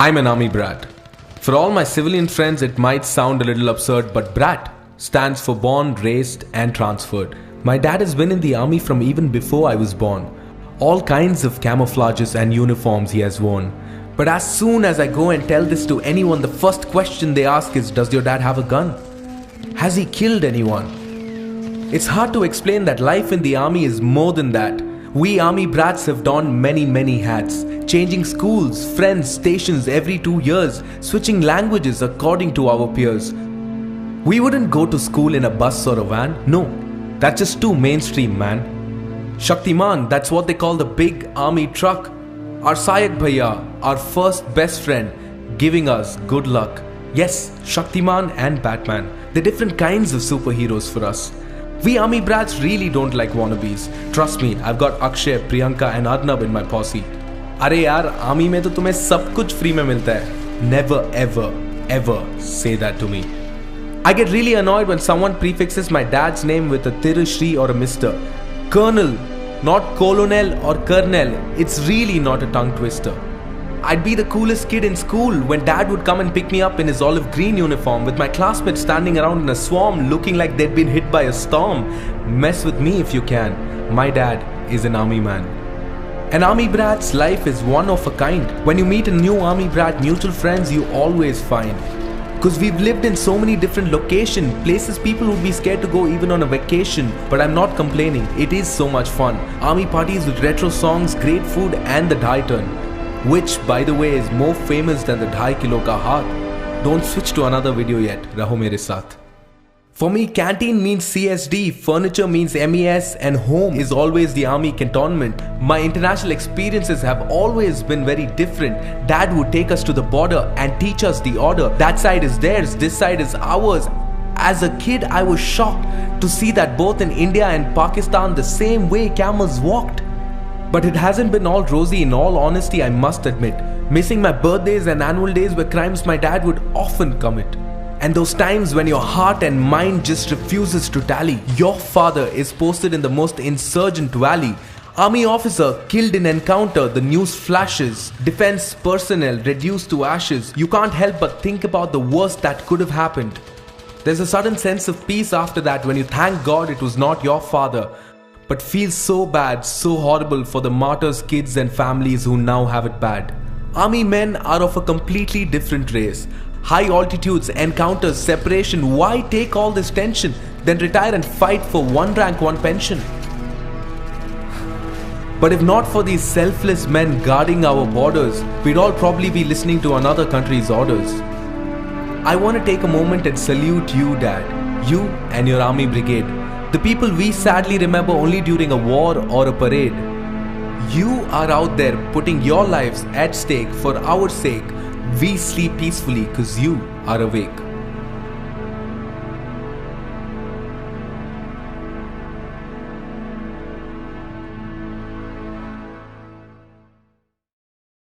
I'm an army brat. For all my civilian friends, it might sound a little absurd, but brat stands for born, raised, and transferred. My dad has been in the army from even before I was born. All kinds of camouflages and uniforms he has worn. But as soon as I go and tell this to anyone, the first question they ask is, does your dad have a gun? Has he killed anyone? It's hard to explain that life in the army is more than that. We army brats have donned many hats, changing schools, friends, stations every 2 years, switching languages according to our peers. We wouldn't go to school in a bus or a van, no, that's just too mainstream, man. Shaktiman, that's what they call the big army truck. Our Sayak Bhaiya, our first best friend, giving us good luck. Yes, Shaktiman and Batman, they're different kinds of superheroes for us. We army brats really don't like wannabes. Trust me, I've got Akshay, Priyanka and Arnab in my posse. अरे यार, army में तो तुम्हें सब कुछ free में मिलता है. Never ever say that to me. I get really annoyed when someone prefixes my dad's name with a Thiru, Shri or a Mr. Colonel, not Colonel or Colonel. It's really not a tongue twister. I'd be the coolest kid in school when dad would come and pick me up in his olive green uniform with my classmates standing around in a swarm looking like they'd been hit by a storm. Mess with me if you can. My dad is an army man. An army brat's life is one of a kind. When you meet a new army brat, mutual friends you always find. Cause we've lived in so many different locations, places people would be scared to go even on a vacation. But I'm not complaining, it is so much fun. Army parties with retro songs, great food and the Dhai turn. Which, by the way, is more famous than the 2.5 kilo ka haath. Don't switch to another video yet. Raho mere saath. For me, canteen means CSD, furniture means MES, and home is always the army cantonment. My international experiences have always been very different. Dad would take us to the border and teach us the order. That side is theirs, this side is ours. As a kid, I was shocked to see that both in India and Pakistan, the same way camels walked. But it hasn't been all rosy, in all honesty, I must admit. Missing my birthdays and annual days were crimes my dad would often commit. And those times when your heart and mind just refuses to tally. Your father is posted in the most insurgent valley. Army officer killed in encounter, the news flashes. Defense personnel reduced to ashes. You can't help but think about the worst that could have happened. There's a sudden sense of peace after that when you thank God it was not your father. But feels so bad, so horrible for the martyrs' kids and families who now have it bad. Army men are of a completely different race. High altitudes, encounters, separation, why take all this tension? Then retire and fight for one rank, one pension. But if not for these selfless men guarding our borders, we'd all probably be listening to another country's orders. I want to take a moment and salute you, Dad. You and your army brigade. The people we sadly remember only during a war or a parade. You are out there putting your lives at stake for our sake. We sleep peacefully cause you are awake.